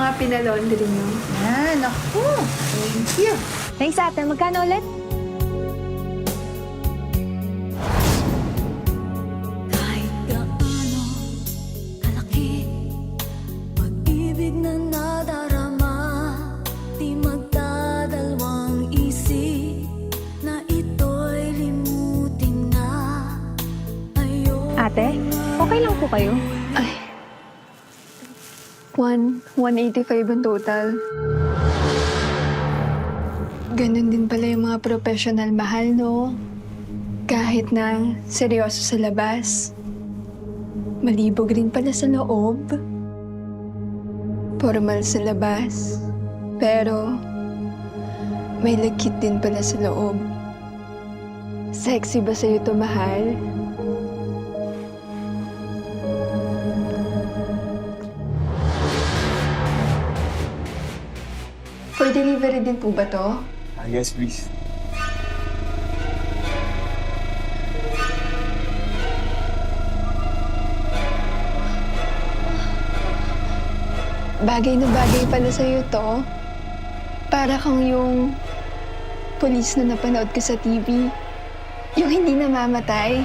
mga pinalaundry niyo. Naku. Thank you. Thanks, ate. Magkano ulit? Kahit gaano kalaki pag-ibig na nadarama, di magdadalawang isip na ito'y limutin na. Ate, okay lang po kayo? Ay. 185 ang total. Ganun din pala yung mga professional mahal, no? Kahit na seryoso sa labas, malibog rin pala sa loob. Formal sa labas, pero may lagkit din pala sa loob. Sexy ba sa'yo to, mahal? For delivery din po ba to? Yes, please. Bagay na bagay pala sa'yo to. Para kang yung pulis na napanood ko sa TV. Yung hindi namamatay.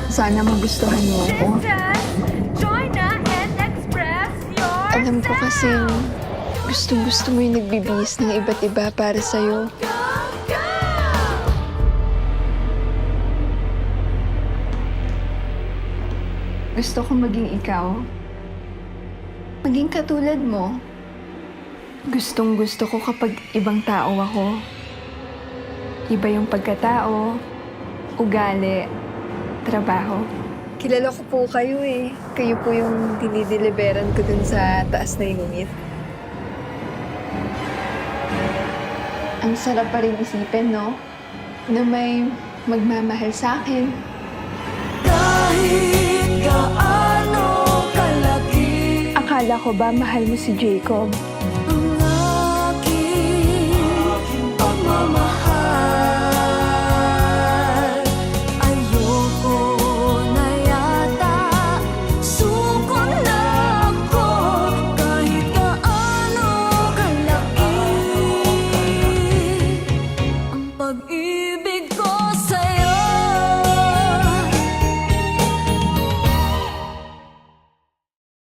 Sana magustuhan mo ako. Join na and express your Alam ko kasing gustong-gusto mo yung nagbibihis ng iba't iba para sa'yo. Gusto ko maging ikaw. Maging katulad mo. Gustong-gusto ko kapag ibang tao ako. Iba yung pagkatao, ugali, trabaho. Kilala ko po kayo eh. Kayo po yung dinideliveran ko dun sa taas na unit. Ang sarap pa rin isipin, no? Na may magmamahal sa akin. kahit gaano kalaki Akala ko ba mahal mo si Jacob? ang aking pagmamahal.